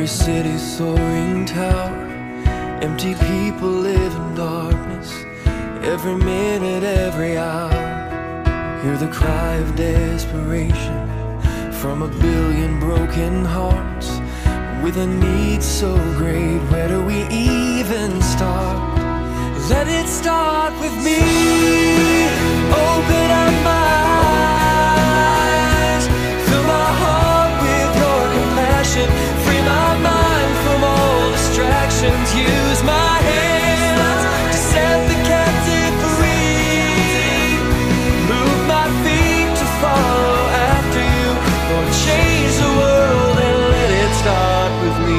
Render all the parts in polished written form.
Every city soaring tower, empty people live in darkness. Every minute, every hour, hear the cry of desperation from a billion broken hearts. With a need so great, where do we even start? Let it start with me. Open up my eyes, fill my heart with your compassion, free my mind from all distractions. Use my hands to set the captive free, move my feet to follow after you. Lord, change the world and let it start with me.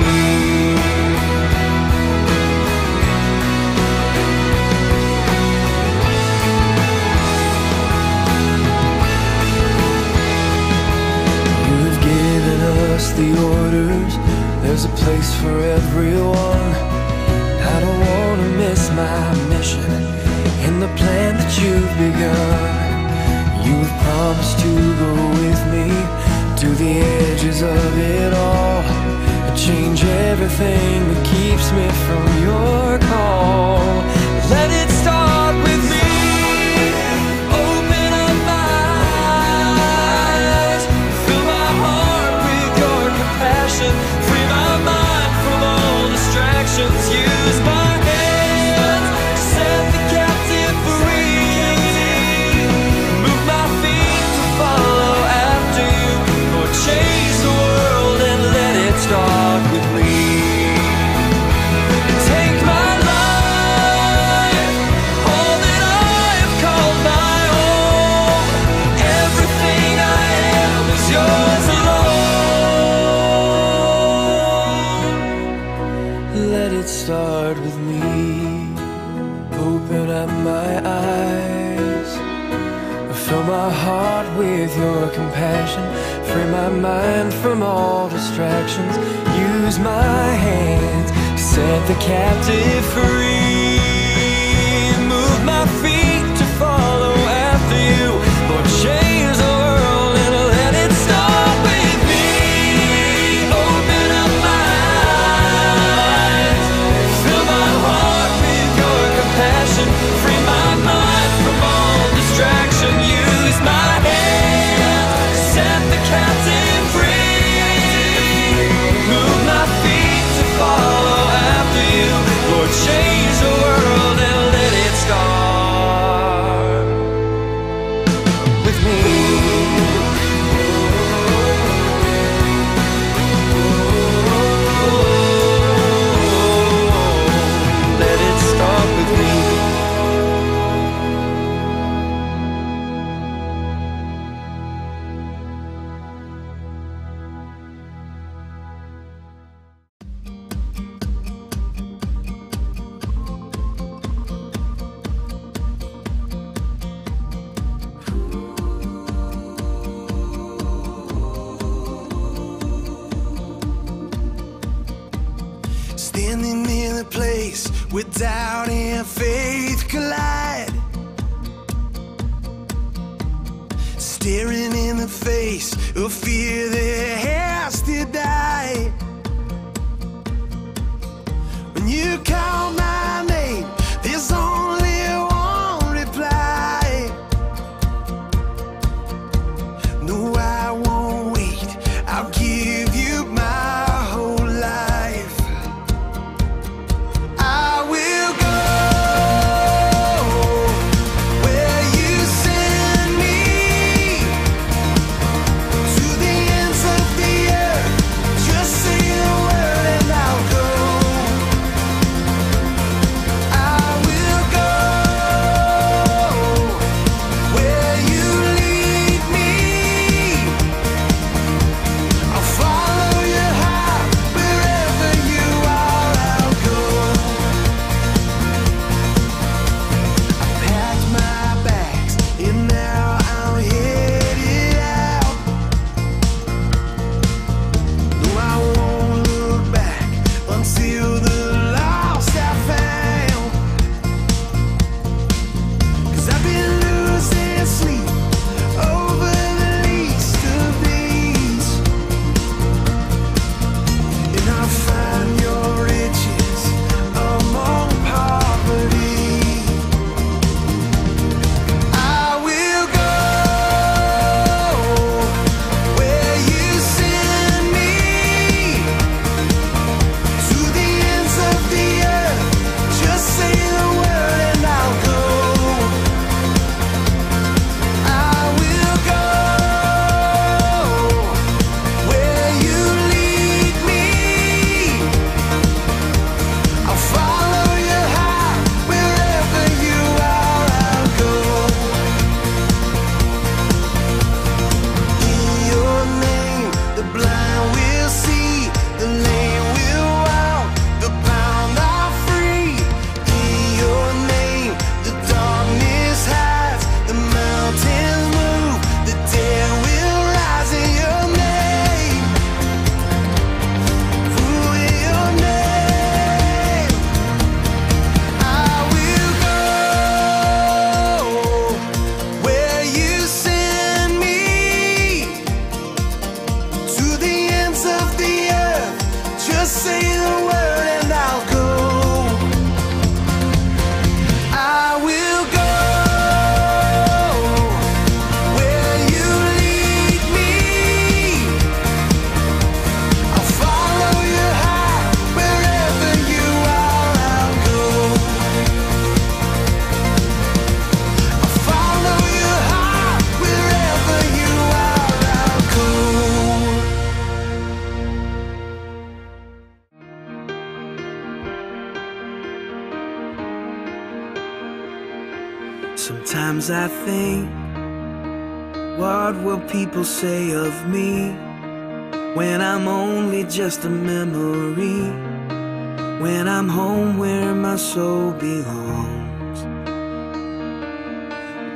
The orders, there's a place for everyone. I don't want to miss my mission in the plan that you've begun. You have promised to go with me to the edges of it all, and change everything that keeps me from your call. Let it start with me. Open up my eyes, fill my heart with your compassion, free my mind from all distractions. Use my hands to set the captive free, move my feet to follow after you. Lord, change the world and let it start with me. Take my life, all that I have called my own. Everything I am is yours alone. Let it start with me. Open up my eyes, fill my heart with your compassion, free my mind from all distractions. Use my hands to set the captive free, move my feet to follow after you. Lord, change the world and let it start with me. Open up my eyes, fill my heart with your compassion, free my mind from all distraction. Use my hands to set the captive free, move my feet to follow after you. Lord, change the world and let it start with me. Let it start with me. Standing in a place where doubt and faith collide, staring in the face of fear that has to die. When you call my name, there's only one reply. No, I won't wait, I'll give you my whole life. I will go where you send me, to the ends of the earth. Just say the word and I'll go. I will go where you lead me. I'll follow your heart wherever you are. I'll go. I packed my bags and now I'm headed out. No, I won't look back until the lost I found. 'Cause I've been losing sleep over the least of these, and I Sometimes I think, what will people say of me when I'm only just a memory, when I'm home where my soul belongs?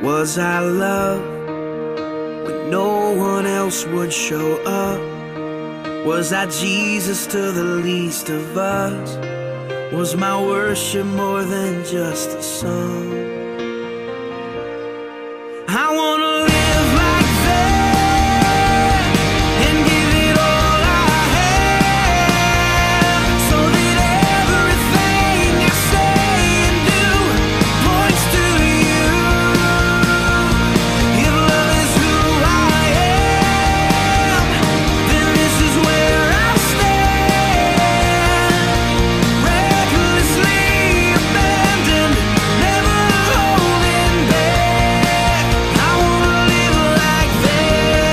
Was I loved when no one else would show up? Was I Jesus to the least of us? Was my worship more than just a song? I wanna live like that and give it all I have, so that everything I say and do points to you. If love is who I am, then this is where I stand, recklessly abandoned, never holding back. I wanna live like that.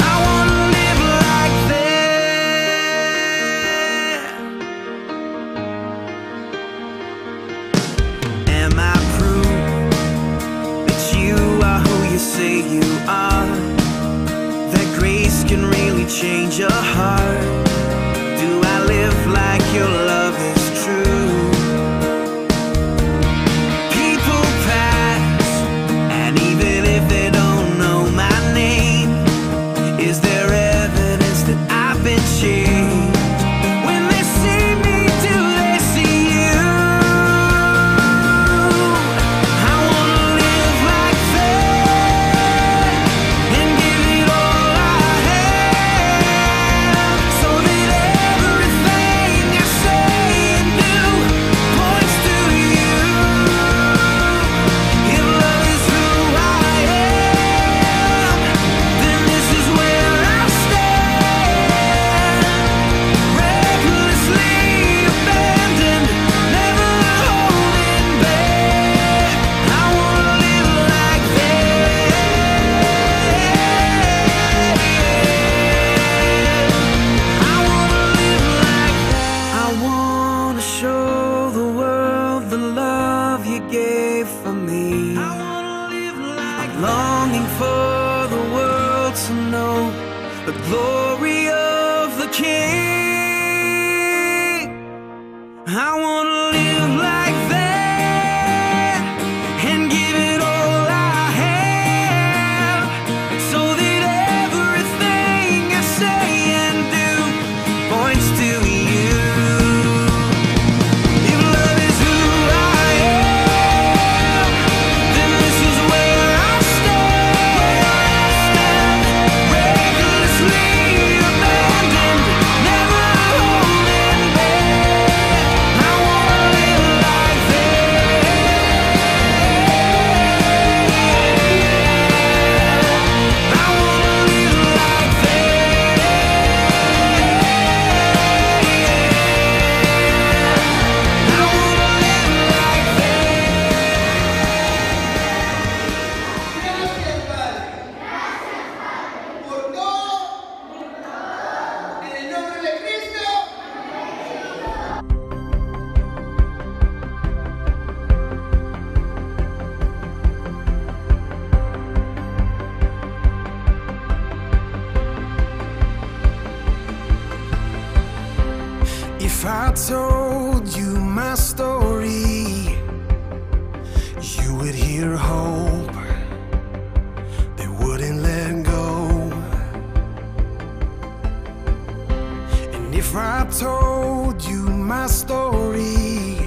I wanna live like that. Am I proof that you are who you say you are? That grace can really change your heart? Do I live like your love is true? People pass, and even if they don't know my name, is there evidence that I've been changed? When they see me, do they see you? I wanna live like that and give it all I have, so that everything I say and do points to you. If love is who I am, then this is where I stand, recklessly abandoned, never holding back. I wanna live like that. I wanna live like that. I wanna show the world the love you gave for me. I wanna live like that. Longing for the world to know the glory of the King. I wanna live like that and give it all I have, so that everything I say and do points to you. If love is who I am, then this is where I stand, recklessly abandoned, never holding back. I wanna live like that. I wanna live like that. I wanna live like Por todo, en el nombre de Cristo. If I told you my story, you would hear hope that wouldn't let go. And if I told you my story,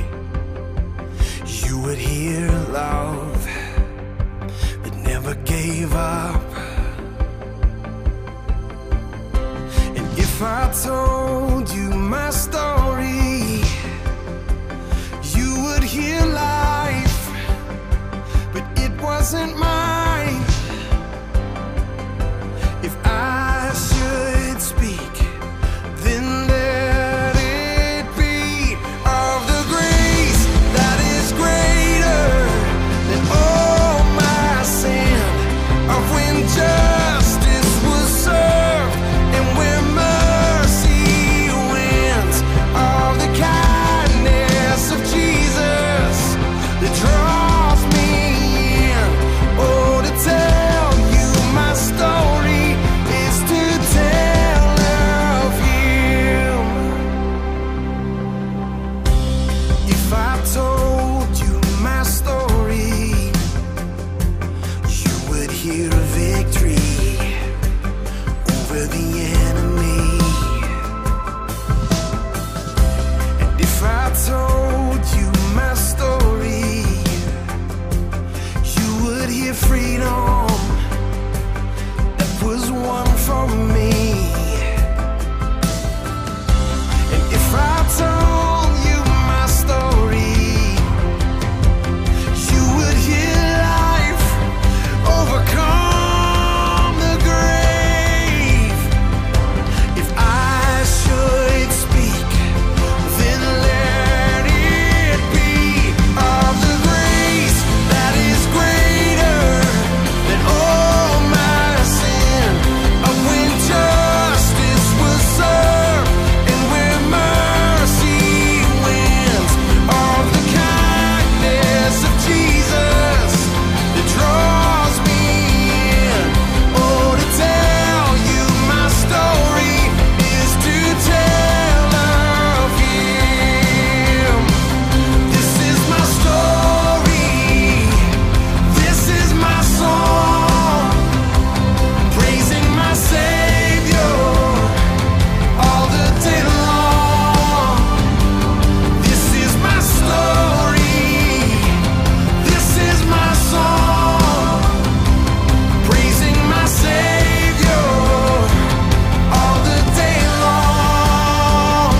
you would hear love that never gave up. And if I told you my story, you would hear life, but it wasn't mine. If I should speak, then let it be of the grace that is greater than all my sin, of when justice was served and where mercy wins, of the kind the enemy. And if I told you my story, you would hear freedom that was won for me. And if I told you my story, you would hear life overcome the grave. If I should speak, then let it be of the grace that is greater than all my sin, of when justice was served and where mercy wins, of the kindness of Jesus that draws me in. Oh, to tell you my story is to tell of Him. This is my story, this is my song, praising my Savior all the day long. This is my story, this is my song, praising my Savior all the day long.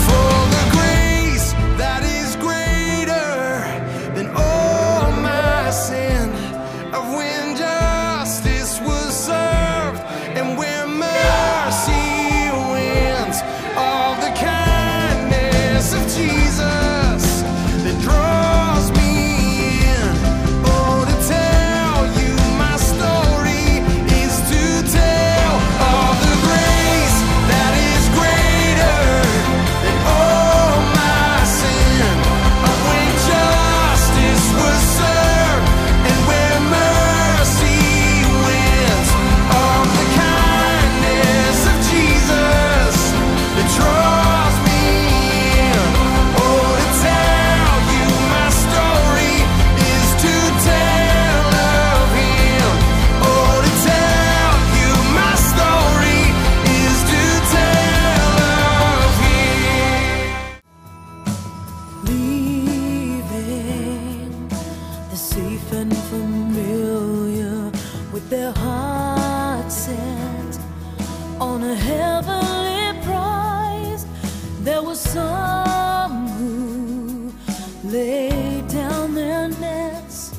For the grace that is greater than all my sin, of when justice was served and where mercy wins, of the kindness of Jesus that draws me in. Oh, to tell you my story is to tell of the grace that is greater than all my sin, of when justice was served and where mercy wins, of the kindness of Jesus that draws me in. Oh, to tell you my story is to tell of Him. Oh, to tell you my story is to tell of Him. Leaving the safe and familiar, with their hearts set on a heavenly prize. There were some who laid down their nets,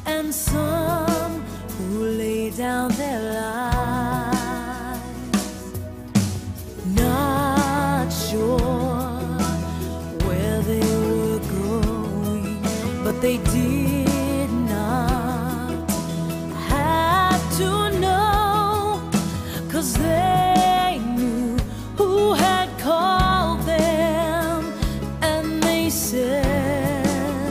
and some who laid down their lives. Not sure where they were going, but they did not have to know, 'cause they knew who had called them, and they said,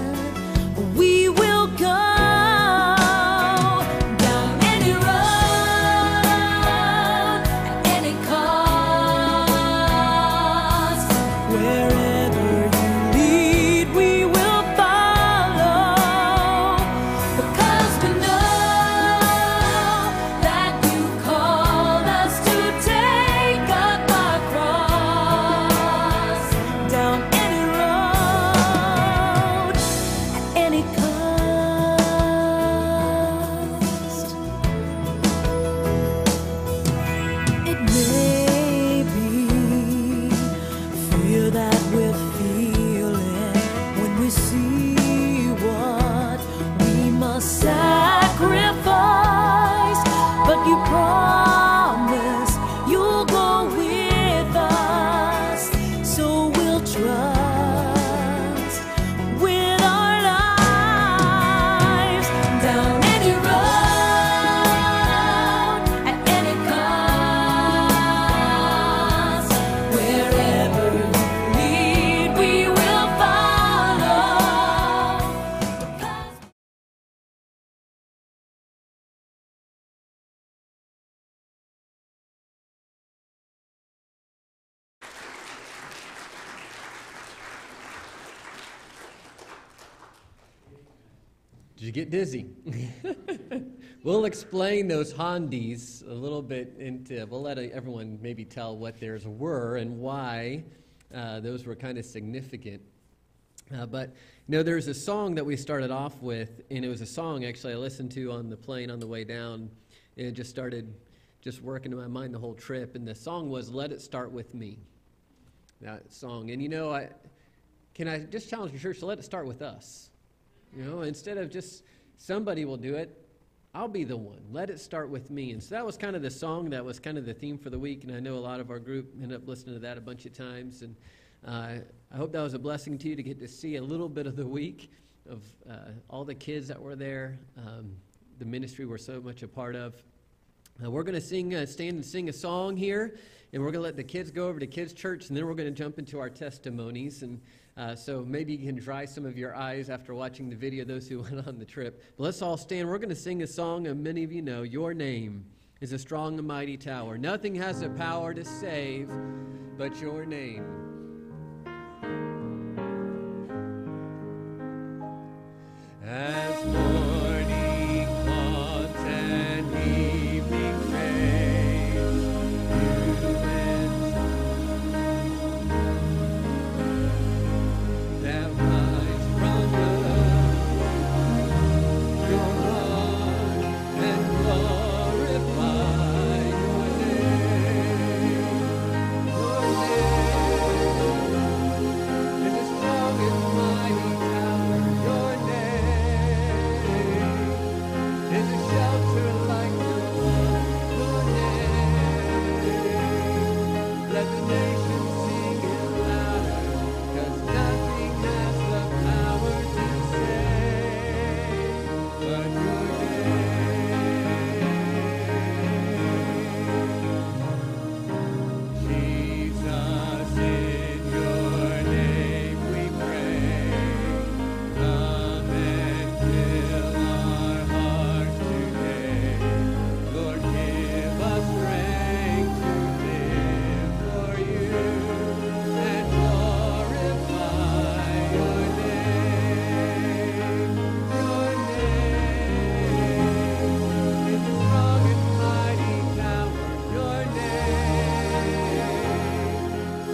Did you get dizzy? We'll explain those Hondies a little bit we'll let everyone maybe tell what theirs were and why those were kind of significant. But, there's a song that we started off with, and it was a song actually I listened to on the plane on the way down, and it just started working in my mind the whole trip, and the song was Let It Start With Me, that song. And, can I just challenge the church to let it start with us? Instead of just somebody will do it, I'll be the one. Let it start with me. And so that was kind of the song. That was kind of the theme for the week. And I know a lot of our group ended up listening to that a bunch of times. And I hope that was a blessing to you to get to see a little bit of the week of all the kids that were there, the ministry we're so much a part of. We're going to stand and sing a song here. And we're going to let the kids go over to Kids Church. And then we're going to jump into our testimonies. And so maybe you can dry some of your eyes after watching the video, those who went on the trip. But let's all stand. We're going to sing a song, and many of you know, Your Name is a Strong and Mighty Tower. Nothing has the power to save but your name. As morning comes and evening fades, you that rise from your heart and glorify your name. Your name is a strong and mighty tower. Your name is a shelter like no other. Your name, let the nations sing it louder, 'cause nothing has the power to save but your name. Jesus, in your name we pray. Come and fill our hearts today. Lord, give us strength to live for you and glorify your name. Your name is a strong and mighty tower. Your name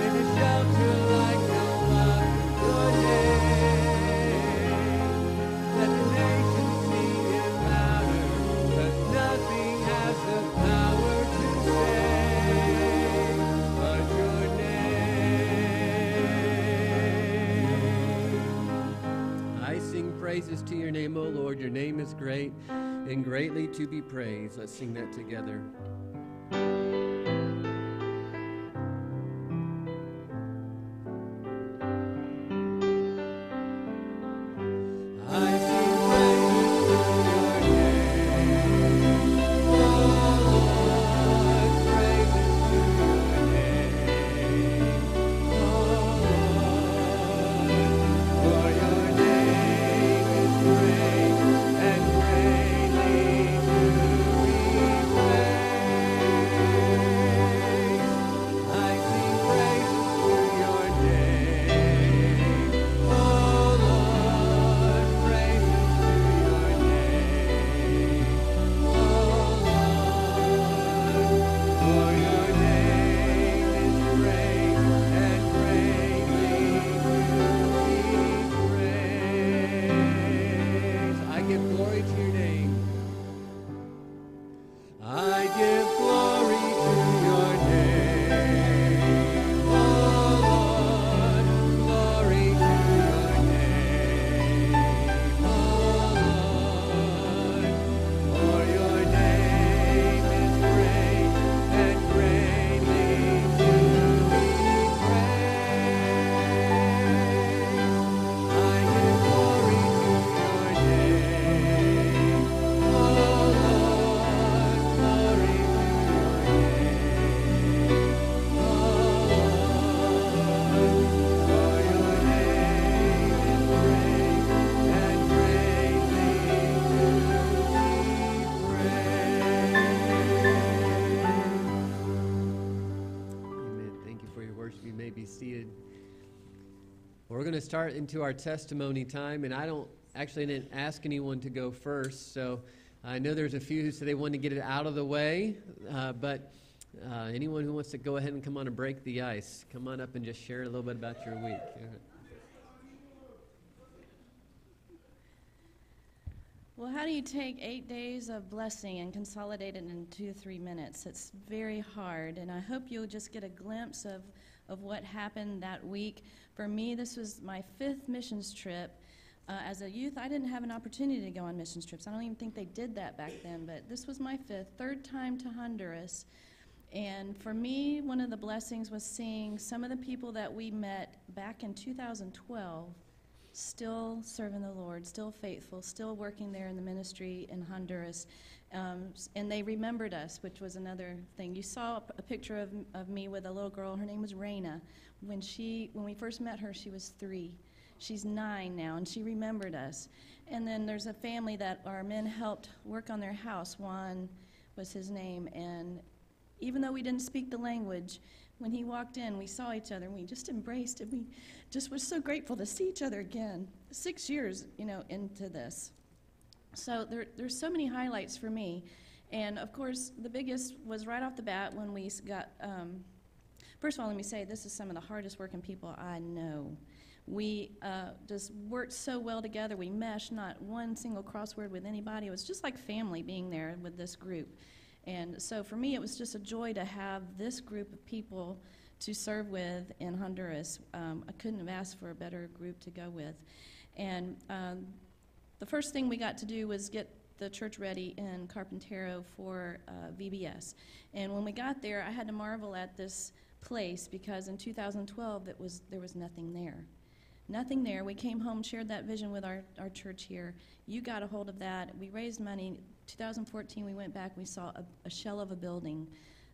is a shelter like no other. Your name, let the nations sing it louder, 'cause nothing has the power to save but your name. I sing praises to your name, O Lord. Your name is great and greatly to be praised. Let's sing that together. I sing praises to your name, O Lord, praises to your name, O Lord, for your name is great and greatly to be praised. I sing praises to your name, O Lord, praises to your name, O Lord, for your name is great and greatly to be praised. I give glory to your name. I give glory to your name, O Lord, glory to your name, O Lord, for your name is great and greatly to be praised. I give glory to your name, O Lord, glory to your name, O Lord, for your name is great and greatly to be praised. Amen. Thank you for your worship. You may be seated. We're going to start into our testimony time, and I don't Actually, I didn't ask anyone to go first, so I know there's a few who said they wanted to get it out of the way, but anyone who wants to go ahead and come on and break the ice, come on up and just share a little bit about your week. Well, how do you take 8 days of blessing and consolidate it in 2 to 3 minutes? It's very hard, and I hope you'll just get a glimpse of what happened that week. For me, this was my 5th missions trip. As a youth, I didn't have an opportunity to go on missions trips. I don't even think they did that back then, but this was my 5th, 3rd time to Honduras. And for me, one of the blessings was seeing some of the people that we met back in 2012 still serving the Lord, still faithful, still working there in the ministry in Honduras. And they remembered us, which was another thing. You saw a picture of me with a little girl. Her name was Raina. When we first met her, she was 3. She's 9 now, and she remembered us. And then there's a family that our men helped work on their house. Juan was his name. And even though we didn't speak the language, when he walked in, we saw each other, and we just embraced, and we just were so grateful to see each other again, 6 years, into this. So there's so many highlights for me. And, of course, the biggest was right off the bat when we got, first of all, let me say, this is some of the hardest working people I know. We just worked so well together. We meshed, not one single crossword with anybody. It was just like family being there with this group. And so for me, it was just a joy to have this group of people to serve with in Honduras. I couldn't have asked for a better group to go with. And the first thing we got to do was get the church ready in Carpintero for VBS. And when we got there, I had to marvel at this place because in 2012, there was nothing there. Nothing there. We came home, shared that vision with our church here. You got a hold of that. We raised money. 2014, we went back. We saw a shell of a building.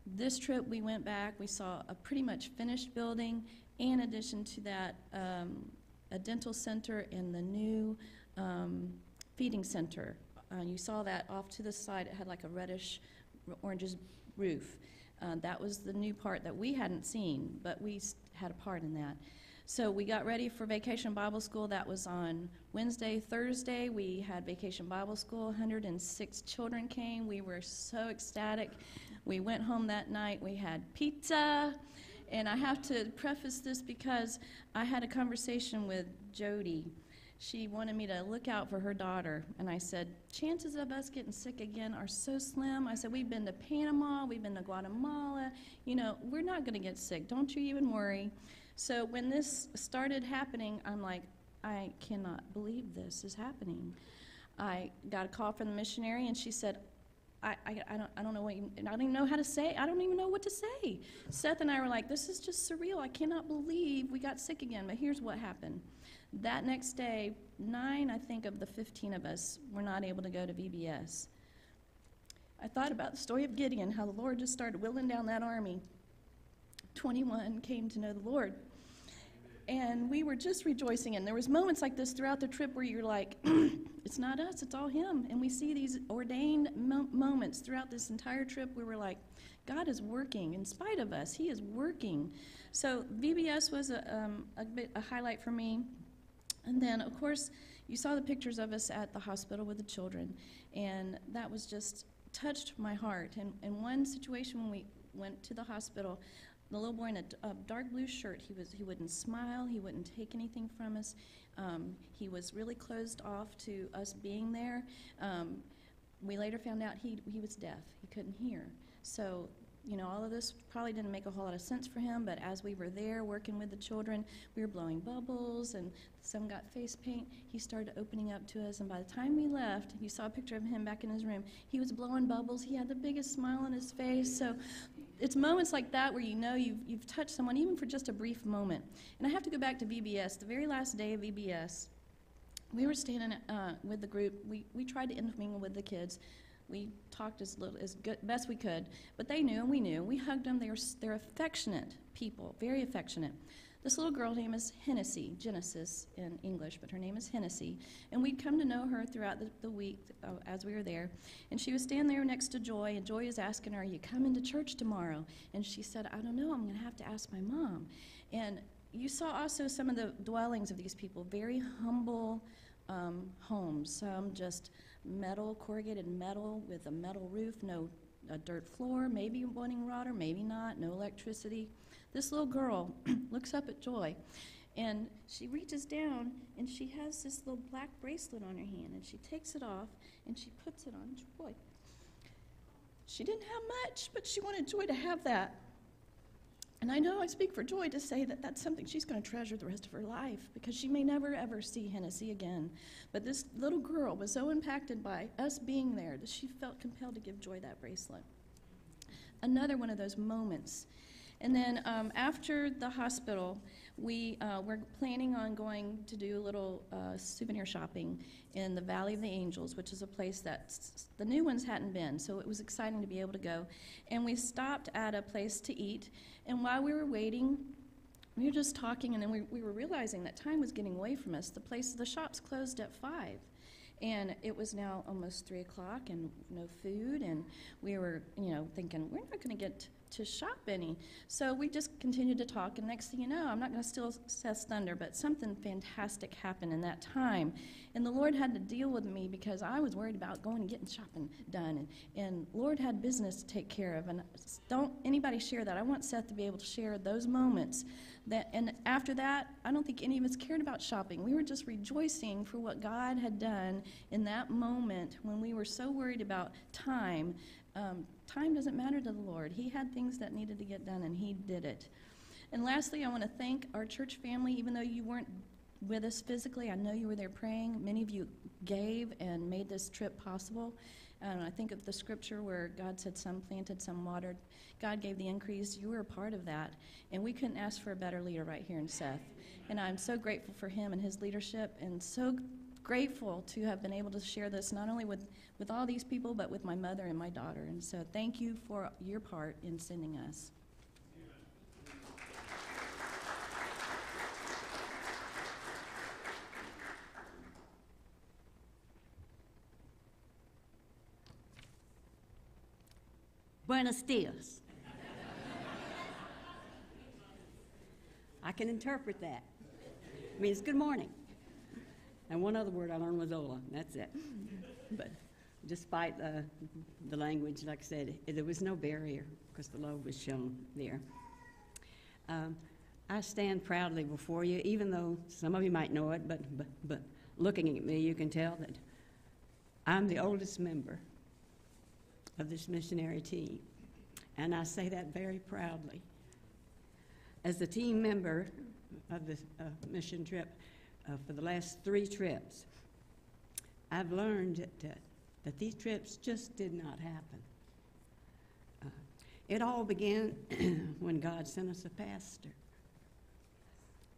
This trip, we went back. We saw a pretty much finished building. In addition to that, a dental center and the new feeding center. You saw that off to the side. It had like a reddish, orangish roof. That was the new part that we hadn't seen, but we had a part in that. So we got ready for Vacation Bible School. That was on Wednesday, Thursday. We had Vacation Bible School. 106 children came. We were so ecstatic. We went home that night. We had pizza. And I have to preface this because I had a conversation with Jody. She wanted me to look out for her daughter. And I said, chances of us getting sick again are so slim. I said, we've been to Panama. We've been to Guatemala. We're not going to get sick. Don't you even worry. So when this started happening, I'm like, I cannot believe this is happening. I got a call from the missionary, and she said, I don't know I don't even know how to say. I don't even know what to say. Seth and I were like, this is just surreal. I cannot believe we got sick again. But here's what happened. That next day, 9, I think, of the 15 of us were not able to go to VBS. I thought about the story of Gideon, how the Lord just started whittling down that army. 21 came to know the Lord. And we were just rejoicing. And there was moments like this throughout the trip where you're like, it's not us, it's all him. And we see these ordained moments throughout this entire trip where we're like, God is working. In spite of us, he is working. So VBS was a highlight for me. And then, of course, you saw the pictures of us at the hospital with the children. And that was just touched my heart. And in one situation when we went to the hospital, the little boy in a dark blue shirt, he wouldn't smile, he wouldn't take anything from us. He was really closed off to us being there. We later found out he was deaf, he couldn't hear. So, all of this probably didn't make a whole lot of sense for him, but as we were there working with the children, we were blowing bubbles, and some got face paint. He started opening up to us, and by the time we left, you saw a picture of him back in his room. He was blowing bubbles. He had the biggest smile on his face. So it's moments like that where you've touched someone, even for just a brief moment. And I have to go back to VBS. The very last day of VBS, we were standing with the group. We tried to intermingle with the kids. We talked as best we could, but they knew and we knew. We hugged them. They're affectionate people, very affectionate. This little girl, her name is Hennessy, Genesis in English, but her name is Hennessy. And we'd come to know her throughout the week as we were there. And she was standing there next to Joy, and Joy is asking her, are you coming to church tomorrow? And she said, I don't know, I'm going to have to ask my mom. And you saw also some of the dwellings of these people, very humble, homes, some just metal, corrugated metal with a metal roof, a dirt floor, maybe running water, maybe not, no electricity. This little girl looks up at Joy, and she reaches down, and she has this little black bracelet on her hand, and she takes it off, and she puts it on Joy. She didn't have much, but she wanted Joy to have that. And I know I speak for Joy to say that that's something she's going to treasure the rest of her life, because she may never, ever see Hennessy again. But this little girl was so impacted by us being there that she felt compelled to give Joy that bracelet. Another one of those moments. And then after the hospital, we're planning on going to do a little souvenir shopping in the Valley of the Angels, which is a place that the new ones hadn't been, so it was exciting to be able to go. And we stopped at a place to eat, and while we were waiting, we were just talking, and then we were realizing that time was getting away from us. The shops closed at 5. And it was now almost 3 o'clock and no food, and we were, thinking, we're not going to get to shop any. So we just continued to talk, and next thing you know, I'm not going to steal Seth's thunder, but something fantastic happened in that time. And the Lord had to deal with me because I was worried about going and getting shopping done, and Lord had business to take care of. And don't anybody share that. I want Seth to be able to share those moments. And after that, I don't think any of us cared about shopping. We were just rejoicing for what God had done in that moment when we were so worried about time. Time doesn't matter to the Lord. He had things that needed to get done, and He did it. And lastly, I want to thank our church family. Even though you weren't with us physically, I know you were there praying. Many of you gave and made this trip possible. And I think of the scripture where God said some planted, some watered. God gave the increase. You were a part of that. And we couldn't ask for a better leader right here in Seth. And I'm so grateful for him and his leadership, and so grateful to have been able to share this not only with all these people, but with my mother and my daughter. And so thank you for your part in sending us. Buenos dias. I can interpret that. It means good morning. And one other word I learned was hola, and that's it. But despite the language, like I said, there was no barrier because the love was shown there. I stand proudly before you, even though some of you might know it, but looking at me, you can tell that I'm the oldest member of this missionary team, and I say that very proudly. As the team member of the mission trip for the last 3 trips, I've learned that these trips just did not happen. It all began when God sent us a pastor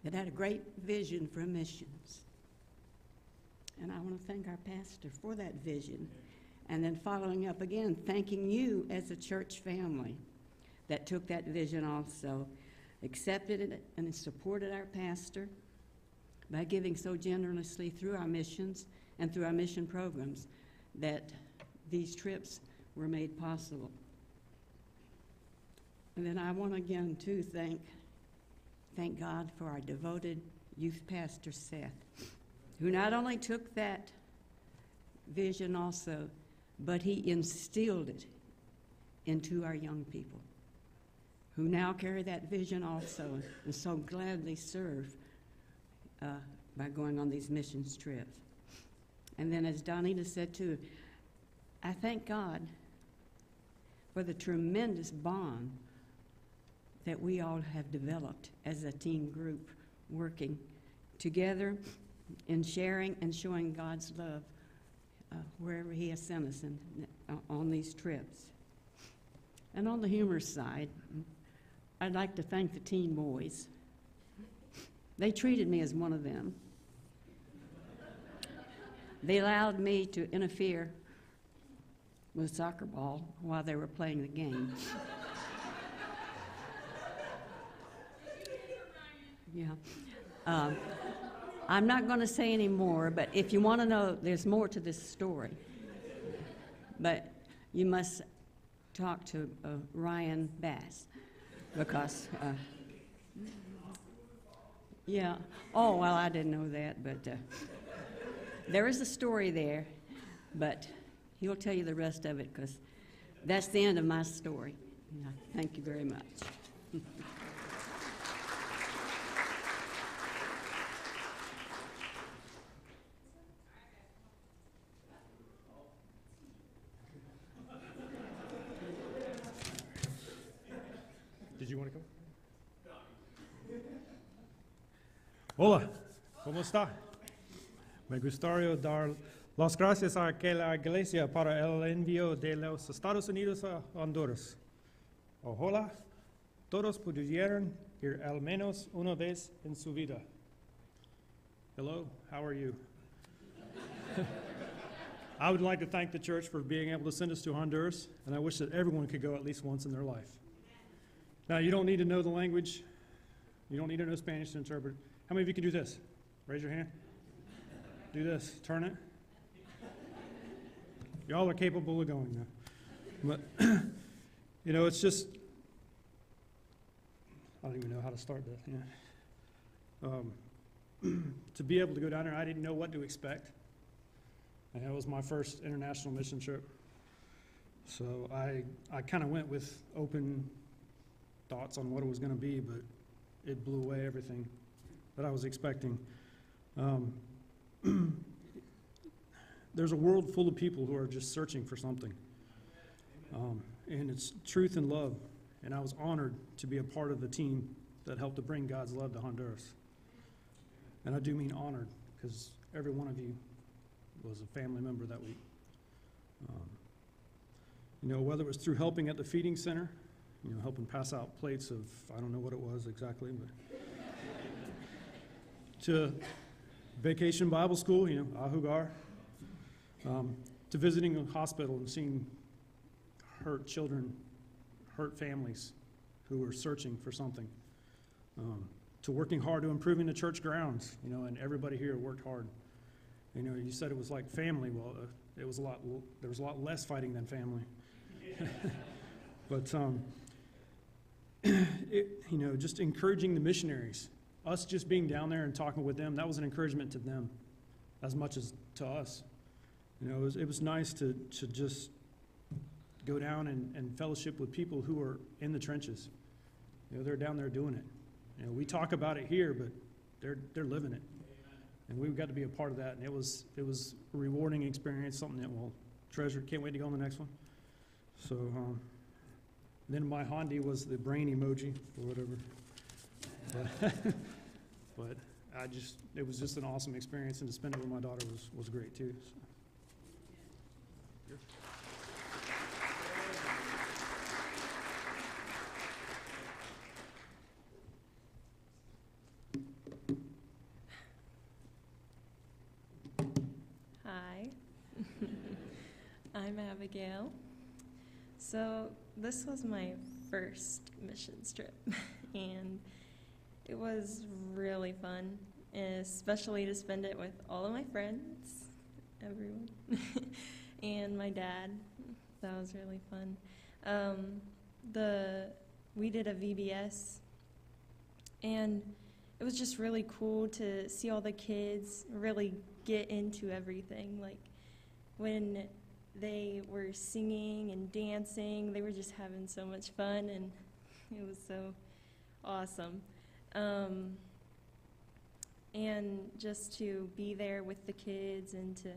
that had a great vision for missions. And I want to thank our pastor for that vision. And then following up again, thanking you as a church family that took that vision also, accepted it, and supported our pastor by giving so generously through our missions and through our mission programs that these trips were made possible. And then I want again to thank God for our devoted youth pastor, Seth, who not only took that vision also, but he instilled it into our young people, who now carry that vision also and so gladly serve by going on these missions trips. And then as Donita said too, I thank God for the tremendous bond that we all have developed as a team group, working together in sharing and showing God's love wherever He has sent us on these trips. And on the humor side, I'd like to thank the teen boys. They treated me as one of them. They allowed me to interfere with soccer ball while they were playing the game. Yeah. I'm not going to say any more, but if you want to know, there's more to this story. But you must talk to Ryan Bass, because, yeah. Oh, well, I didn't know that, but There is a story there, but he'll tell you the rest of it because that's the end of my story. Yeah, thank you very much. Did you want to come? Hola, ¿cómo está? Me gustaría dar las gracias a la iglesia para el envío de los Estados Unidos a Honduras. Ojalá todos pudieran ir al menos una vez en su vida. Hello, how are you? I would like to thank the church for being able to send us to Honduras, and I wish that everyone could go at least once in their life. Now, you don't need to know the language. You don't need to know Spanish to interpret. How many of you can do this? Raise your hand. Do this. Turn it. Y'all are capable of going now. But, you know, it's just, I don't even know how to start this. Yeah. To be able to go down there, I didn't know what to expect. And that was my first international mission trip. So I kind of went with open thoughts on what it was going to be, but it blew away everything that I was expecting. There's a world full of people who are just searching for something. And it's truth and love. And I was honored to be a part of the team that helped to bring God's love to Honduras. And I do mean honored, because every one of you was a family member that week. You know, whether it was through helping at the feeding center, you know, helping pass out plates of, I don't know what it was exactly, but to Vacation Bible School, you know, Ahugar, to visiting a hospital and seeing hurt children, hurt families who were searching for something, to working hard to improving the church grounds, you know, and everybody here worked hard. You know, you said it was like family. Well, there was a lot less fighting than family. But, you know, just encouraging the missionaries, us just being down there and talking with them, that was an encouragement to them as much as to us. You know, it was nice to just go down and fellowship with people who are in the trenches. You know, they're down there doing it. You know, we talk about it here, but they're living it. And we've got to be a part of that. And it was a rewarding experience, something that we'll treasure. Can't wait to go on the next one. So then my Hondi was the brain emoji or whatever. But it was just an awesome experience, and to spend it with my daughter was great too. So. Hi, I'm Abigail. So this was my first missions trip, and it was really fun, especially to spend it with all of my friends, everyone, and my dad. That was really fun. We did a VBS, and it was just really cool to see all the kids really get into everything. Like when they were singing and dancing, they were just having so much fun, and it was so awesome. And just to be there with the kids and to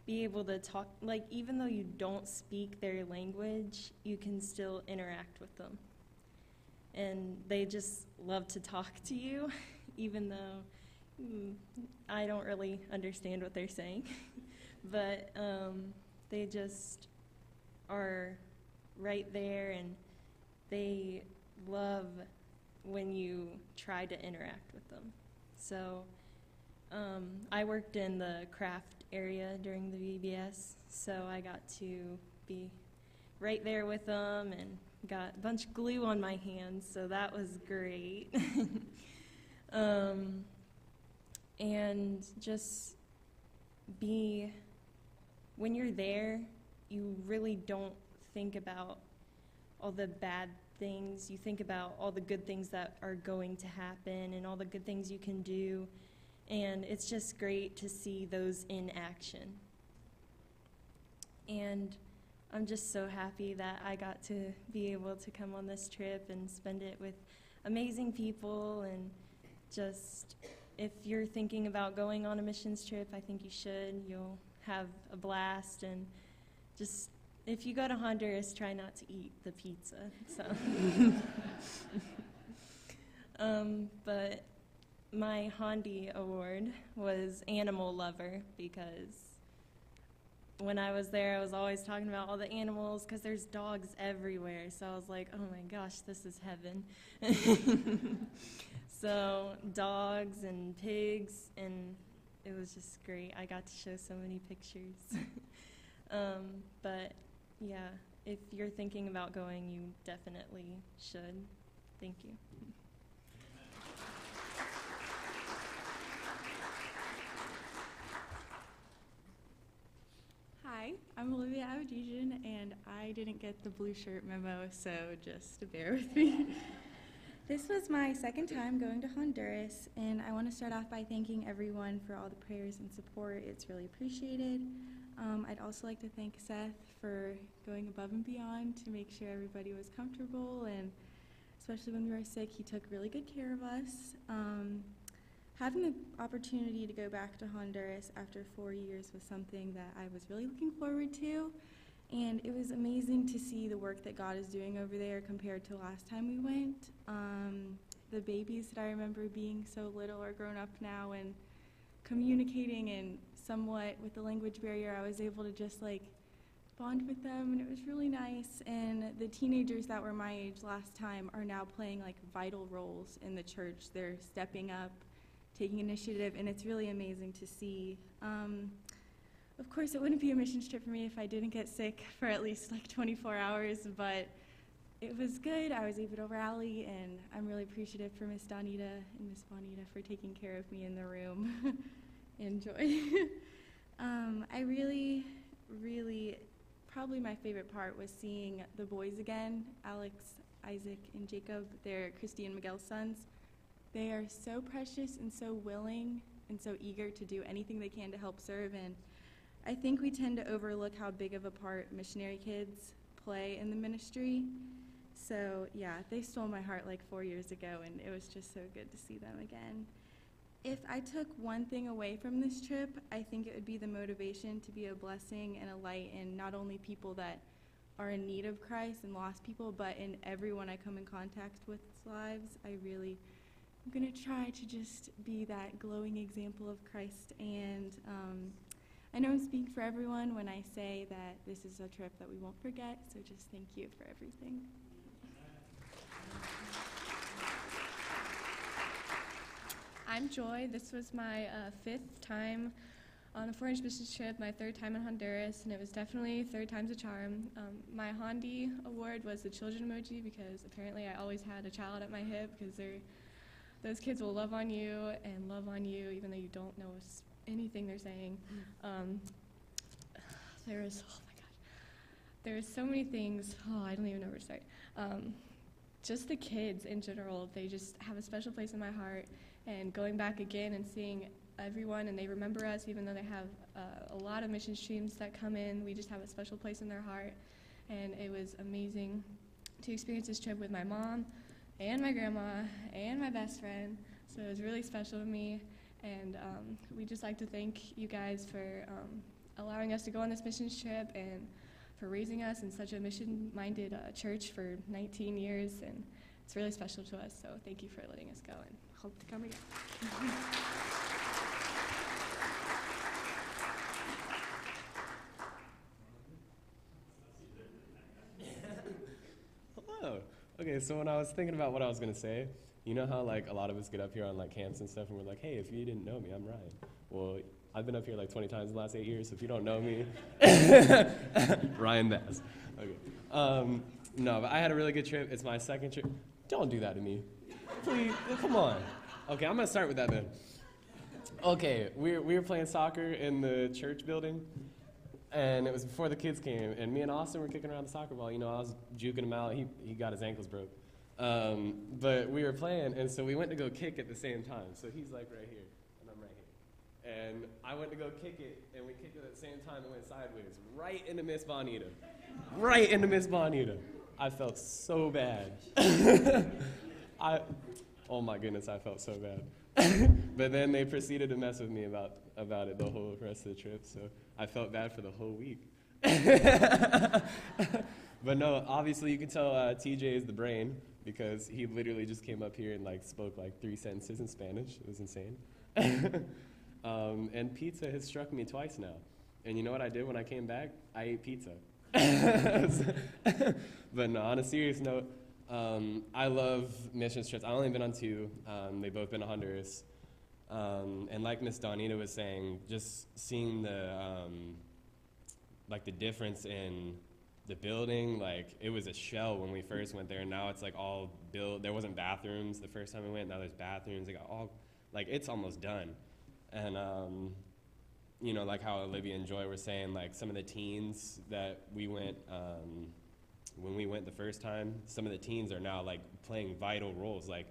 be able to talk, like even though you don't speak their language, you can still interact with them. And they just love to talk to you, even though I don't really understand what they're saying. But they just are right there, and they love when you try to interact with them. So I worked in the craft area during the VBS, so I got to be right there with them and got a bunch of glue on my hands, so that was great. And just when you're there, you really don't think about all the bad things. You think about all the good things that are going to happen and all the good things you can do. And it's just great to see those in action. And I'm just so happy that I got to be able to come on this trip and spend it with amazing people. And just, if you're thinking about going on a missions trip, I think you should. You'll have a blast. And just, if you go to Honduras, try not to eat the pizza. So, but my Hondi award was Animal Lover, because when I was there, I was always talking about all the animals, because there's dogs everywhere. So I was like, oh my gosh, this is heaven. So dogs and pigs, and it was just great. I got to show so many pictures. But yeah, if you're thinking about going, you definitely should. Thank you. Hi, I'm Olivia Abadijan, and I didn't get the blue shirt memo, so just bear with me. This was my second time going to Honduras, and I want to start off by thanking everyone for all the prayers and support. It's really appreciated. I'd also like to thank Seth for going above and beyond to make sure everybody was comfortable, and especially when we were sick, he took really good care of us. Having the opportunity to go back to Honduras after 4 years was something that I was really looking forward to, and it was amazing to see the work that God is doing over there compared to last time we went. The babies that I remember being so little are grown up now and communicating, and somewhat with the language barrier, I was able to just bond with them, and it was really nice. And the teenagers that were my age last time are now playing vital roles in the church. They're stepping up, taking initiative, and it's really amazing to see. Of course, it wouldn't be a missions trip for me if I didn't get sick for at least 24 hours, but it was good. I was able to rally, and I'm really appreciative for Miss Donita and Miss Bonita for taking care of me in the room. Enjoy. I really, probably my favorite part was seeing the boys again, Alex, Isaac, and Jacob. They're Christy and Miguel's sons. They are so precious and so willing and so eager to do anything they can to help serve, and I think we tend to overlook how big of a part missionary kids play in the ministry. So yeah, they stole my heart 4 years ago, and it was just so good to see them again. If I took one thing away from this trip, I think it would be the motivation to be a blessing and a light in not only people that are in need of Christ and lost people, but in everyone I come in contact with's lives. I'm going to try to just be that glowing example of Christ, and I know I'm speaking for everyone when I say that this is a trip that we won't forget, so just thank you for everything. I'm Joy. This was my 5th time on a foreign missions trip, my 3rd time in Honduras, and it was definitely 3rd time's a charm. My Hondi award was the children emoji, because apparently I always had a child at my hip, because those kids will love on you and love on you even though you don't know anything they're saying. There is so many things. I don't even know where to start. Just the kids in general, they just have a special place in my heart. And going back again and seeing everyone, and they remember us even though they have a lot of mission streams that come in, we just have a special place in their heart. And it was amazing to experience this trip with my mom and my grandma and my best friend. So it was really special to me. And we'd just like to thank you guys for allowing us to go on this missions trip and for raising us in such a mission-minded church for 19 years. And it's really special to us, so thank you for letting us go, and hope to come again. Hello. Okay, so when I was thinking about what I was going to say, you know how a lot of us get up here on camps and stuff, and we're like, hey, if you didn't know me, I'm Ryan. Well, I've been up here 20 times in the last 8 years, so if you don't know me, Ryan Bass. Okay. No, but I had a really good trip. It's my 2nd trip. Don't do that to me. Please, come on. Okay, I'm going to start with that then. Okay, we were playing soccer in the church building, and it was before the kids came, and me and Austin were kicking around the soccer ball. I was juking him out. He got his ankles broke. But we were playing, and so we went to go kick at the same time. So he's right here, and I'm right here. And I went to go kick it, and we kicked it at the same time and went sideways, right into Miss Bonita. Right into Miss Bonita. I felt so bad. Oh my goodness, I felt so bad. But then they proceeded to mess with me about it the whole rest of the trip, so I felt bad for the whole week. But no, obviously you can tell TJ is the brain, because he literally just came up here and like spoke like 3 sentences in Spanish. It was insane. And pizza has struck me twice now. And you know what I did when I came back? I ate pizza. But no, on a serious note, I love missions trips. I've only been on 2. They've both been to Honduras. And like Miss Donita was saying, just seeing the difference in the building, like it was a shell when we first went there, and now it's like all built. There wasn't bathrooms the first time we went. Now there's bathrooms. They got all, like, it's almost done. And you know, like how Olivia and Joy were saying, like some of the teens that we went when we went the first time, some of the teens are now like playing vital roles. Like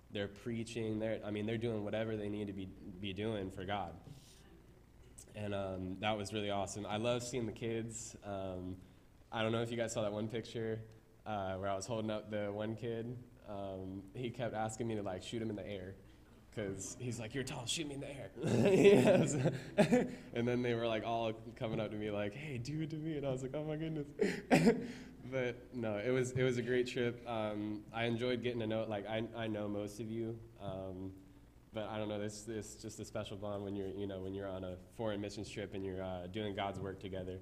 they're preaching. They're doing whatever they need to be doing for God. And that was really awesome. I love seeing the kids. I don't know if you guys saw that one picture where I was holding up the one kid. He kept asking me to like shoot him in the air, because he's like, "You're tall, shoot me in the air." Yes. And then they were like all coming up to me like, "Hey, do it to me," and I was like, "Oh my goodness." But no, it was a great trip. I enjoyed getting to know it. Like I know most of you, but I don't know. This just a special bond when you're on a foreign missions trip and you're doing God's work together.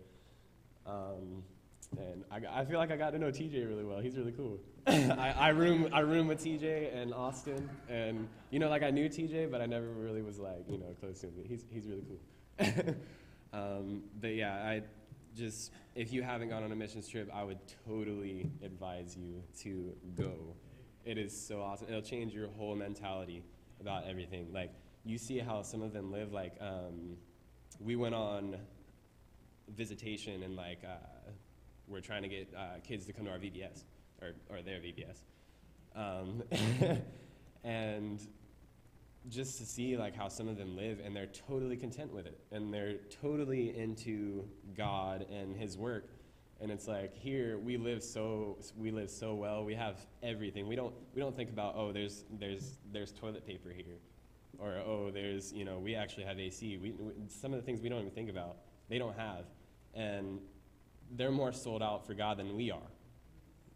And I feel like I got to know TJ really well. He's really cool. I room with TJ and Austin, and like I knew TJ, but I never really was like close to him. But he's really cool. But yeah, if you haven't gone on a missions trip, I would totally advise you to go. It is so awesome. It'll change your whole mentality about everything. Like you see how some of them live. Like we went on visitation and like. We're trying to get kids to come to our VBS, or their VBS. And just to see like how some of them live, and they're totally content with it, and they're totally into God and His work. And it's like here we live so well. We have everything. We don't think about, oh, there's toilet paper here, or oh, there's we actually have AC. Some of the things we don't even think about, they don't have, and they're more sold out for God than we are,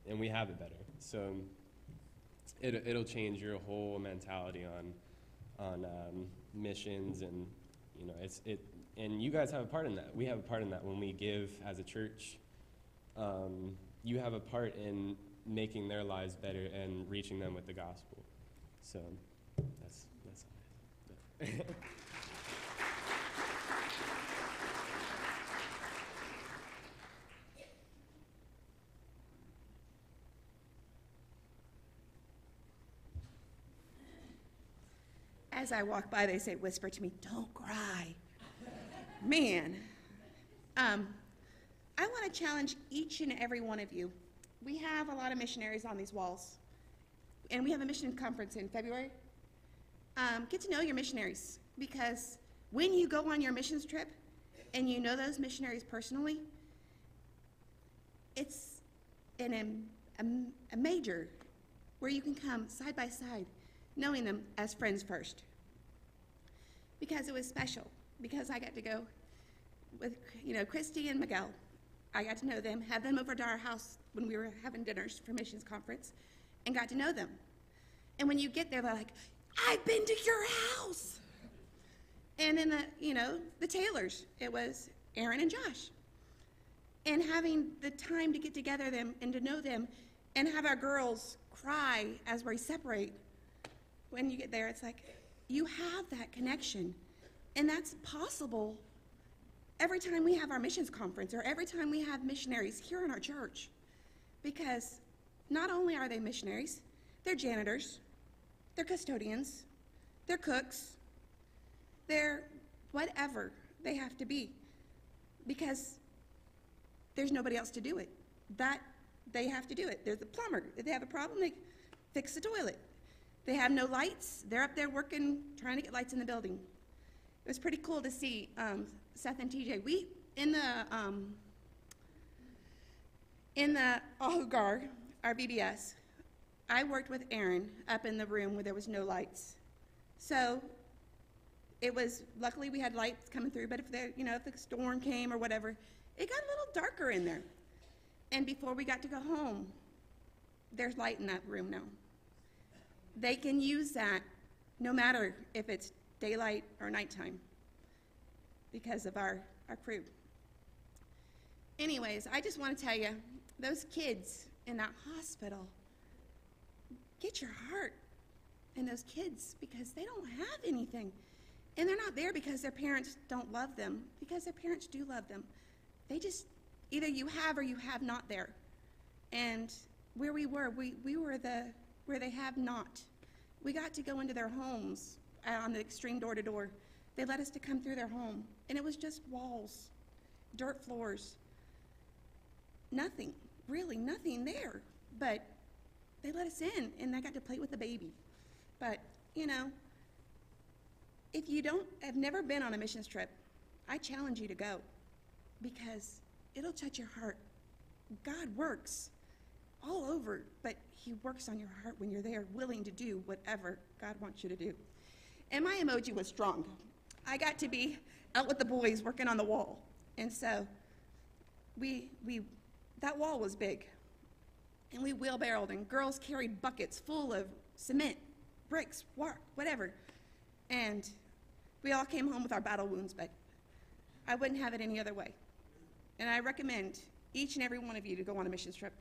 and we have it better. So it'll change your whole mentality on missions, and and you guys have a part in that. We have a part in that when we give as a church. You have a part in making their lives better and reaching them with the gospel. So that's all. As I walk by, they say, whisper to me, "Don't cry." Man, I want to challenge each and every one of you. We have a lot of missionaries on these walls, and we have a mission conference in February. Get to know your missionaries, because when you go on your missions trip and you know those missionaries personally, it's a major where you can come side by side, knowing them as friends first. Because it was special, because I got to go with, Christy and Miguel. I got to know them, had them over to our house when we were having dinners for missions conference, and got to know them. And when you get there, they're like, "I've been to your house." And in the Taylors, it was Aaron and Josh. And having the time to get together them and to know them, and have our girls cry as we separate. When you get there, it's like, you have that connection. And that's possible every time we have our missions conference, or every time we have missionaries here in our church. Because not only are they missionaries, they're janitors, they're custodians, they're cooks, they're whatever they have to be. Because there's nobody else to do it. They have to do it. There's the plumber. If they have a problem, they fix the toilet. They have no lights. They're up there working, trying to get lights in the building. was pretty cool to see Seth and TJ. We, in the Ahugar, our VBS, I worked with Aaron up in the room where there was no lights. So it was, luckily we had lights coming through, but if the storm came or whatever, it got a little darker in there. And before we got to go home, there's light in that room now. They can use that no matter if it's daylight or nighttime because of our crew. Anyways, I just want to tell you, those kids in that hospital, get your heart in those kids because they don't have anything. And they're not there because their parents don't love them, because their parents do love them. They just, either you have or you have not there. And where we were where they have not. We got to go into their homes on the extreme door-to-door. They let us to come through their home, and it was just walls, dirt floors, nothing, really nothing there. But they let us in, and I got to play with the baby. But, if you have never been on a missions trip, I challenge you to go because it'll touch your heart. God works all over, but he works on your heart when you're there, willing to do whatever God wants you to do. And my emoji was strong. I got to be out with the boys working on the wall. And so that wall was big. And we wheelbarrowed, and girls carried buckets full of cement, bricks, whatever. And we all came home with our battle wounds, but I wouldn't have it any other way. And I recommend each and every one of you to go on a missions trip.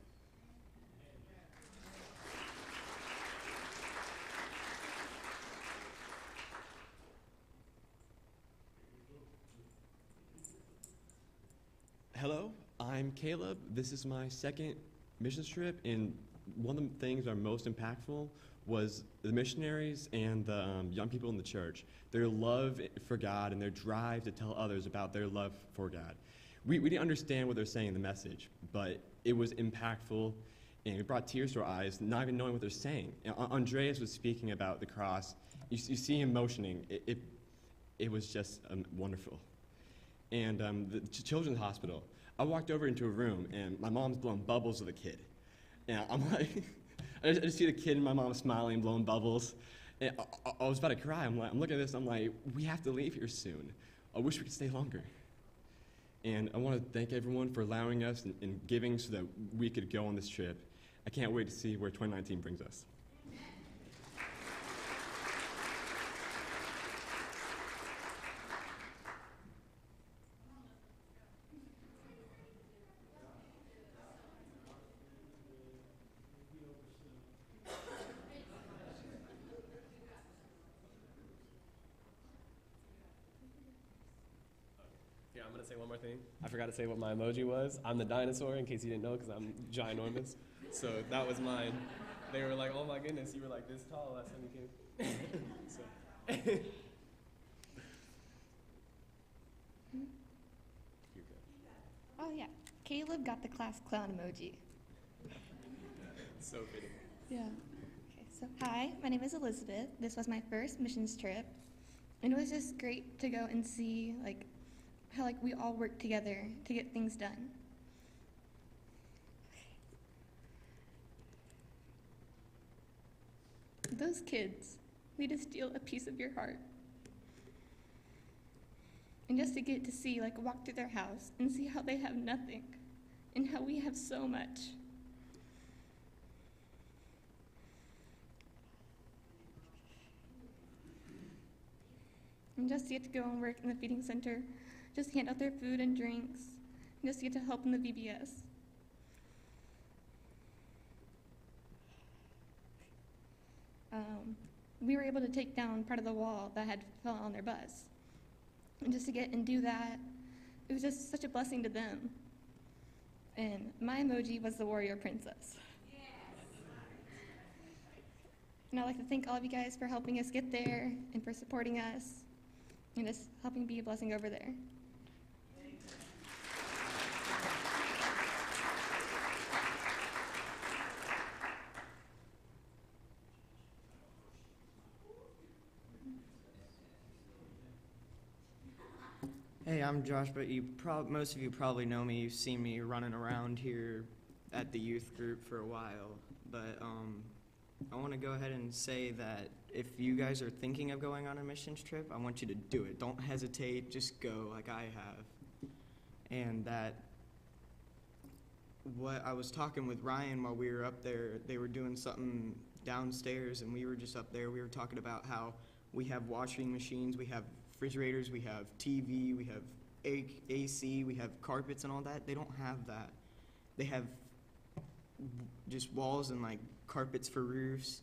Hello, I'm Caleb. This is my second missions trip, and one of the things that are most impactful was the missionaries and the young people in the church, their love for God and their drive to tell others about their love for God. We didn't understand what they're saying in the message, but it was impactful, and it brought tears to our eyes, not even knowing what they're saying. Andreas was speaking about the cross. You see him motioning. It was just wonderful. And the children's hospital, I walked over into a room, and my mom's blowing bubbles with a kid. And I'm like, I just see the kid and my mom smiling, blowing bubbles. And I was about to cry. I'm looking at this, I'm like, we have to leave here soon. I wish we could stay longer. And I want to thank everyone for allowing us and giving so that we could go on this trip. I can't wait to see where 2019 brings us. Yeah, I'm going to say one more thing. I forgot to say what my emoji was. I'm the dinosaur, in case you didn't know, because I'm ginormous. So that was mine. They were like, oh my goodness, you were like this tall last time you came. So. You're good. Oh yeah, Caleb got the class clown emoji. So fitting. Yeah. Okay, so hi, my name is Elizabeth. This was my first missions trip. And it was just great to go and see how we all work together to get things done. Those kids need to steal a piece of your heart. And just to get to see, walk through their house and see how they have nothing and how we have so much. And just to get to go and work in the feeding center, just hand out their food and drinks, and just to get to help in the VBS. We were able to take down part of the wall that had fallen on their bus. And just to get and do that, it was just such a blessing to them. And my emoji was the warrior princess. Yes. And I'd like to thank all of you guys for helping us get there and for supporting us and just helping be a blessing over there. Hey, I'm Josh, but most of you probably know me. You've seen me running around here at the youth group for a while. But I want to go ahead and say that if you guys are thinking of going on a missions trip, I want you to do it. Don't hesitate, just go like I have. And that what I was talking with Ryan while we were up there, they were doing something downstairs, and we were just up there. We were talking about how we have washing machines, we have refrigerators, we have TV, we have AC, we have carpets and all that. They don't have that. They have just walls and like carpets for roofs.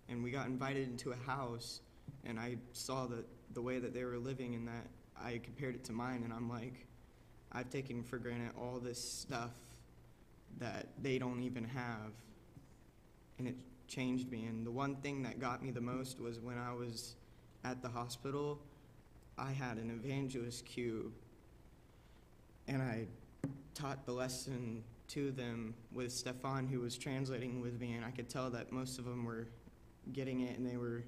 And we got invited into a house, and I saw the way that they were living, and that I compared it to mine, and I'm like, I've taken for granted all this stuff that they don't even have, and it changed me. And the one thing that got me the most was when I was at the hospital, I had an evangelist cube, and I taught the lesson to them with Stefan, who was translating with me, and I could tell that most of them were getting it, and they were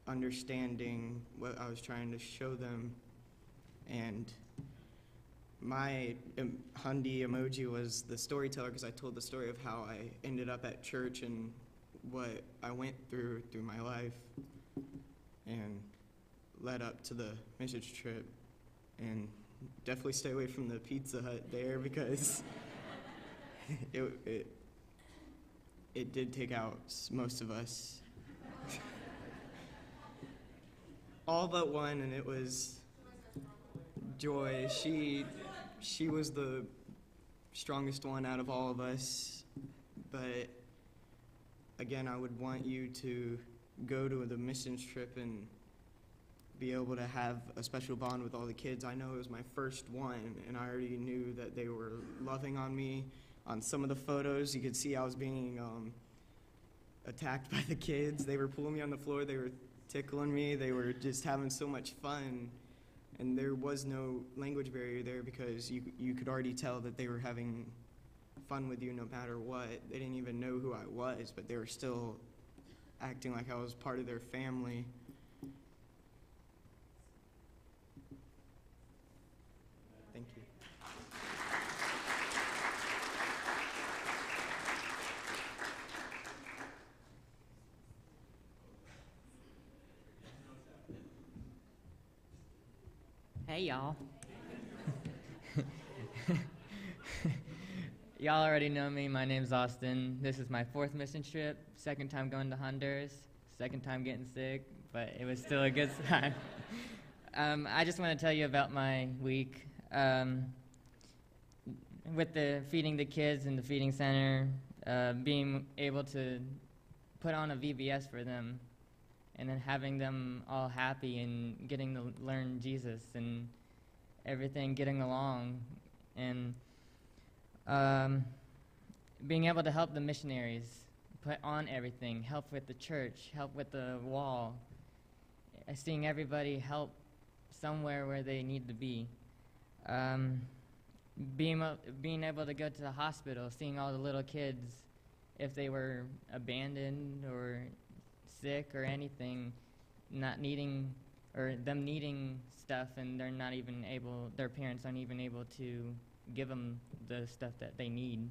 understanding what I was trying to show them. And my Hundi emoji was the storyteller, because I told the story of how I ended up at church and what I went through my life, and led up to the missions trip. And definitely stay away from the Pizza Hut there, because it did take out most of us. All but one, and it was Joy. She was the strongest one out of all of us. But again, I would want you to go to the missions trip and be able to have a special bond with all the kids. I know it was my first one, and I already knew that they were loving on me. On some of the photos, you could see I was being attacked by the kids. They were pulling me on the floor, they were tickling me, they were just having so much fun. And there was no language barrier there, because you could already tell that they were having fun with you no matter what. They didn't even know who I was, but they were still acting like I was part of their family. Thank you. Hey, y'all. Y'all already know me. My name's Austin. This is my 4th mission trip, 2nd time going to Honduras, 2nd time getting sick, but it was still a good time. I just want to tell you about my week. With the feeding the kids in the feeding center, being able to put on a VBS for them, and then having them all happy and getting to learn Jesus and everything, getting along, and being able to help the missionaries put on everything, help with the church, help with the wall, seeing everybody help somewhere where they need to be. Being able to go to the hospital, seeing all the little kids, if they were abandoned or sick or anything, not needing, or them needing stuff, and their parents aren't even able to give them the stuff that they need.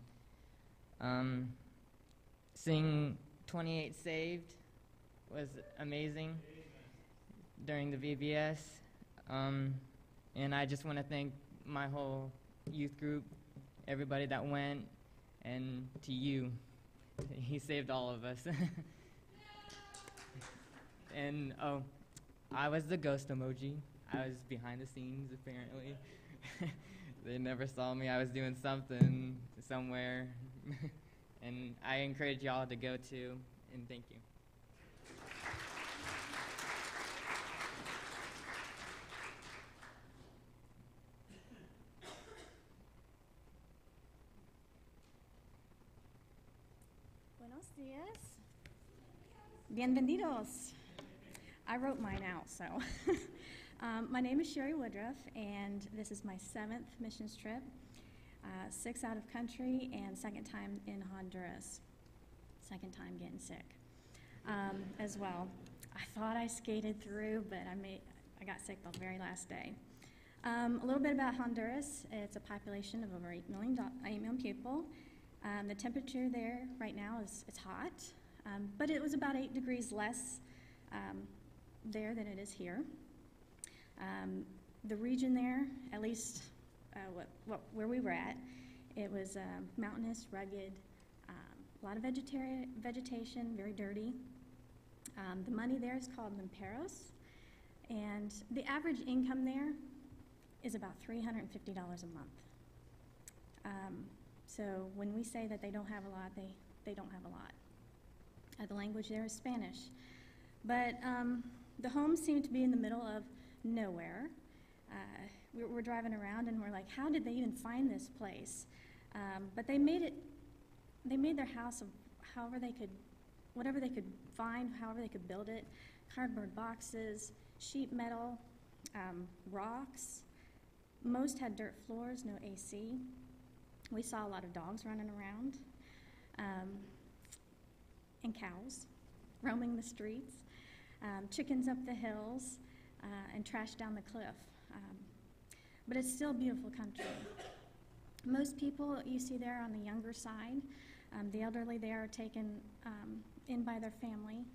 Seeing 28 saved was amazing during the VBS. And I just want to thank my whole youth group, everybody that went, and to you. He saved all of us. And, I was the ghost emoji. I was behind the scenes, apparently. They never saw me. I was doing something somewhere. And I encourage y'all to go too, and thank you. Buenos dias. Bienvenidos. I wrote mine out, so. My name is Sherry Woodruff, and this is my 7th missions trip, 6 out of country, and 2nd time in Honduras. 2nd time getting sick as well. I thought I skated through, but I got sick the very last day. A little bit about Honduras. It's a population of over 8 million people. The temperature there right now is it's hot, but it was about 8 degrees less there than it is here. The region there, at least where we were at, it was mountainous, rugged, a lot of vegetation, very dirty. The money there is called limperos, and the average income there is about $350 a month. So when we say that they don't have a lot, they don't have a lot. The language there is Spanish. But the homes seem to be in the middle of nowhere. We're driving around and we're like, how did they even find this place? But they made their house of whatever they could find, however they could build it. Cardboard boxes, sheet metal, rocks. Most had dirt floors, no AC. We saw a lot of dogs running around, and cows roaming the streets, chickens up the hills, and trash down the cliff. But it's still a beautiful country. Most people you see there on the younger side, the elderly there are taken in by their family.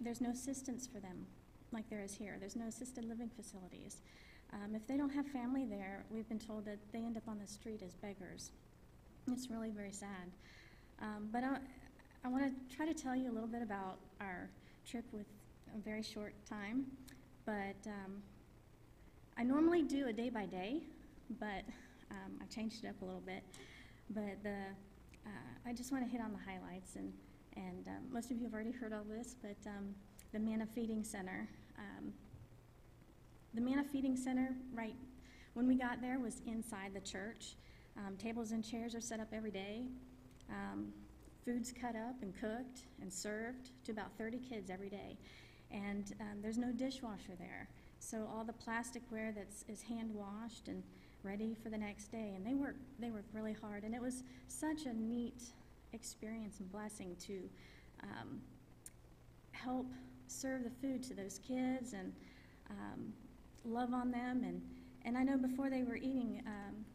There's no assistance for them like there is here. There's no assisted living facilities. If they don't have family there, we've been told that they end up on the street as beggars. It's really very sad. But I want to try to tell you a little bit about our trip with a very short time. But I normally do a day by day, but I've changed it up a little bit. But I just want to hit on the highlights, and most of you have already heard all this, but the Manna Feeding Center. The Manna Feeding Center, right when we got there, was inside the church. Tables and chairs are set up every day. Food's cut up and cooked and served to about 30 kids every day. And there's no dishwasher there. So all the plasticware is hand washed and ready for the next day. And they work really hard. And it was such a neat experience and blessing to help serve the food to those kids and love on them. And I know before they were eating,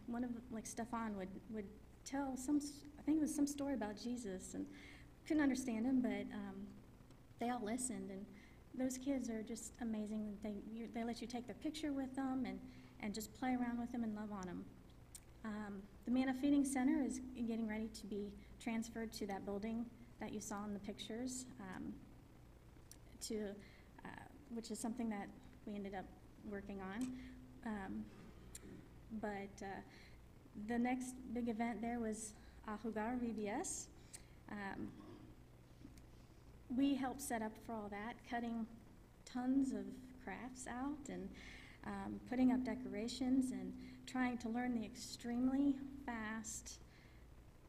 one of, like Stefan would tell I think it was some story about Jesus, and couldn't understand him, but they all listened. And those kids are just amazing. They let you take their picture with them and just play around with them and love on them. The Manna Feeding Center is getting ready to be transferred to that building that you saw in the pictures, which is something that we ended up working on. But the next big event there was Jugar VBS. We helped set up for all that, cutting tons of crafts out and putting up decorations and trying to learn the extremely fast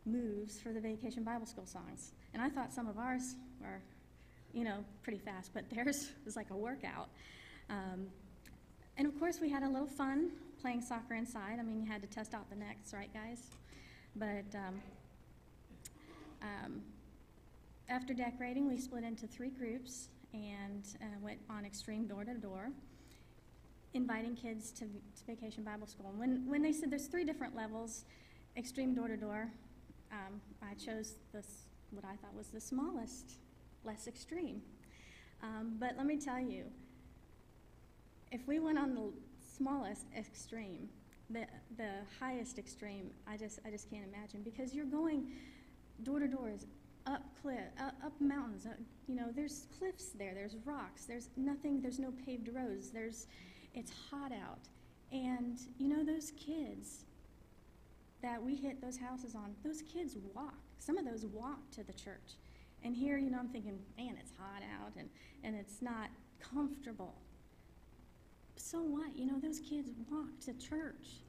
moves for the Vacation Bible School songs. And I thought some of ours were, pretty fast, but theirs was like a workout. And of course, we had a little fun playing soccer inside. I mean, you had to test out the nets, right, guys? But after decorating, we split into 3 groups and went on extreme door-to-door, inviting kids to Vacation Bible School. And when they said there's 3 different levels, extreme door-to-door, I chose what I thought was the smallest, less extreme. But let me tell you, if we went on the smallest extreme, the highest extreme, I just can't imagine, because you're going door to doors, up mountains. There's cliffs there. There's rocks. There's nothing. There's no paved roads. It's hot out, and those kids that we hit those houses on. Those kids walk. Some of those walk to the church, and here I'm thinking, man, it's hot out and it's not comfortable. So what? Those kids walk to church,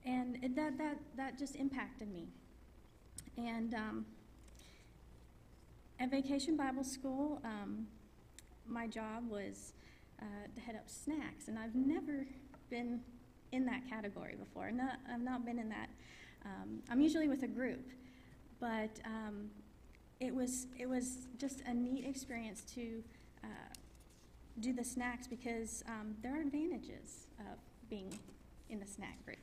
and that just impacted me. And at Vacation Bible School, my job was to head up snacks, and I've never been in that category before. I've not been in that. I'm usually with a group, but it was just a neat experience to do the snacks, because there are advantages of being in the snack group.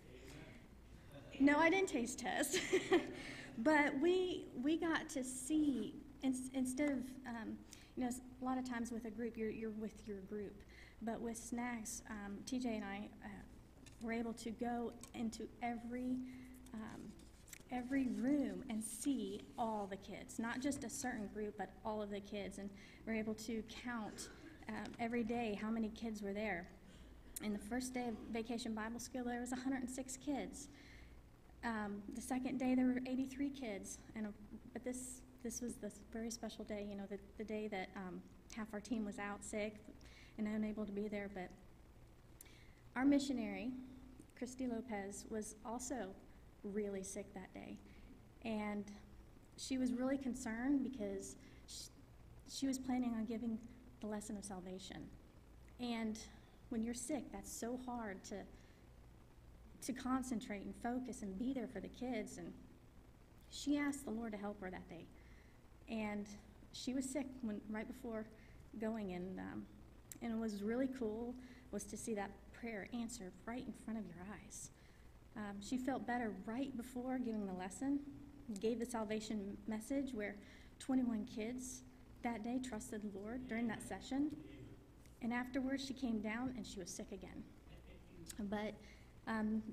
No, I didn't taste test. But we got to see, instead of, a lot of times with a group, you're with your group. But with snacks, TJ and I were able to go into every room and see all the kids, not just a certain group, but all of the kids. And we're able to count every day how many kids were there. In the first day of Vacation Bible School, there was 106 kids. The second day, there were 83 kids. But this was the very special day, the day that half our team was out sick and unable to be there. But our missionary, Christy Lopez, was also really sick that day. And she was really concerned because she was planning on giving the lesson of salvation. And when you're sick, that's so hard to concentrate and focus and be there for the kids. And she asked the Lord to help her that day. And she was sick right before going, and it was really cool was to see that prayer answered right in front of your eyes. She felt better right before giving the lesson, gave the salvation message where 21 kids that day trusted the Lord during that session. And afterwards, she came down and she was sick again. But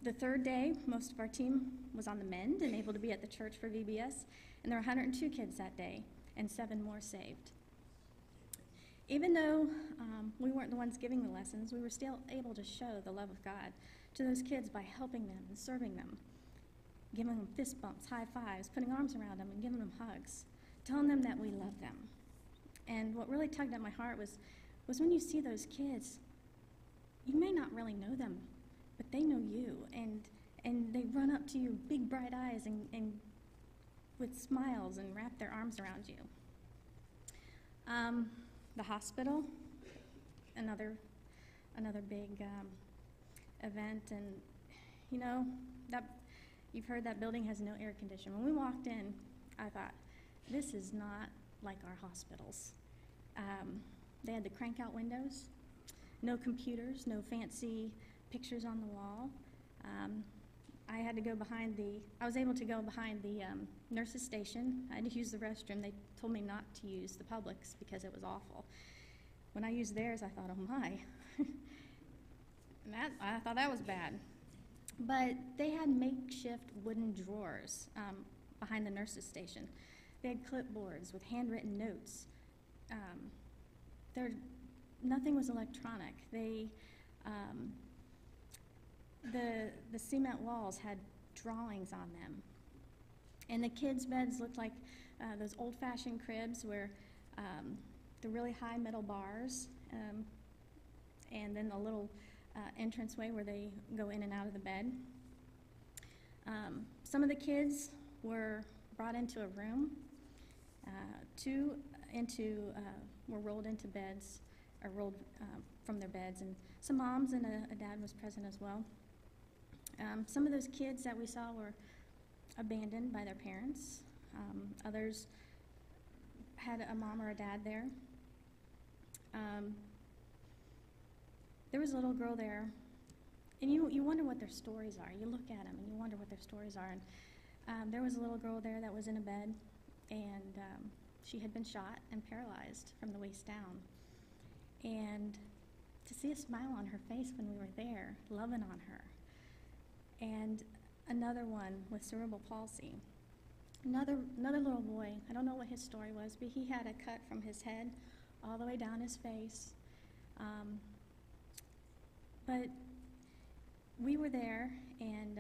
the third day, most of our team was on the mend and able to be at the church for VBS. And there were 102 kids that day and 7 more saved. Even though we weren't the ones giving the lessons, we were still able to show the love of God to those kids by helping them and serving them, giving them fist bumps, high fives, putting arms around them and giving them hugs, telling them that we love them. And what really tugged at my heart was when you see those kids, you may not really know them, but they know you, and they run up to you, big bright eyes, and with smiles and wrap their arms around you. The hospital, another big event, and that you've heard that building has no air conditioning. When we walked in, I thought, this is not like our hospitals. They had the crank out windows, no computers, no fancy pictures on the wall. I was able to go behind the nurse's station. I had to use the restroom. They told me not to use the public's because it was awful. When I used theirs, I thought, oh my. And I thought that was bad. But they had makeshift wooden drawers behind the nurse's station. They had clipboards with handwritten notes. Nothing was electronic. The cement walls had drawings on them. And the kids' beds looked like those old-fashioned cribs where the really high metal bars, and then the little entranceway where they go in and out of the bed. Some of the kids were brought into a room. 2 were rolled into beds, or rolled from their beds, and some moms and a dad was present as well. Some of those kids that we saw were abandoned by their parents. Others had a mom or a dad there. There was a little girl there, and you wonder what their stories are. You look at them and you wonder what their stories are. And there was a little girl there that was in a bed, and she had been shot and paralyzed from the waist down. And to see a smile on her face when we were there, loving on her. And another one with cerebral palsy. Another little boy, I don't know what his story was, but he had a cut from his head all the way down his face. But we were there, and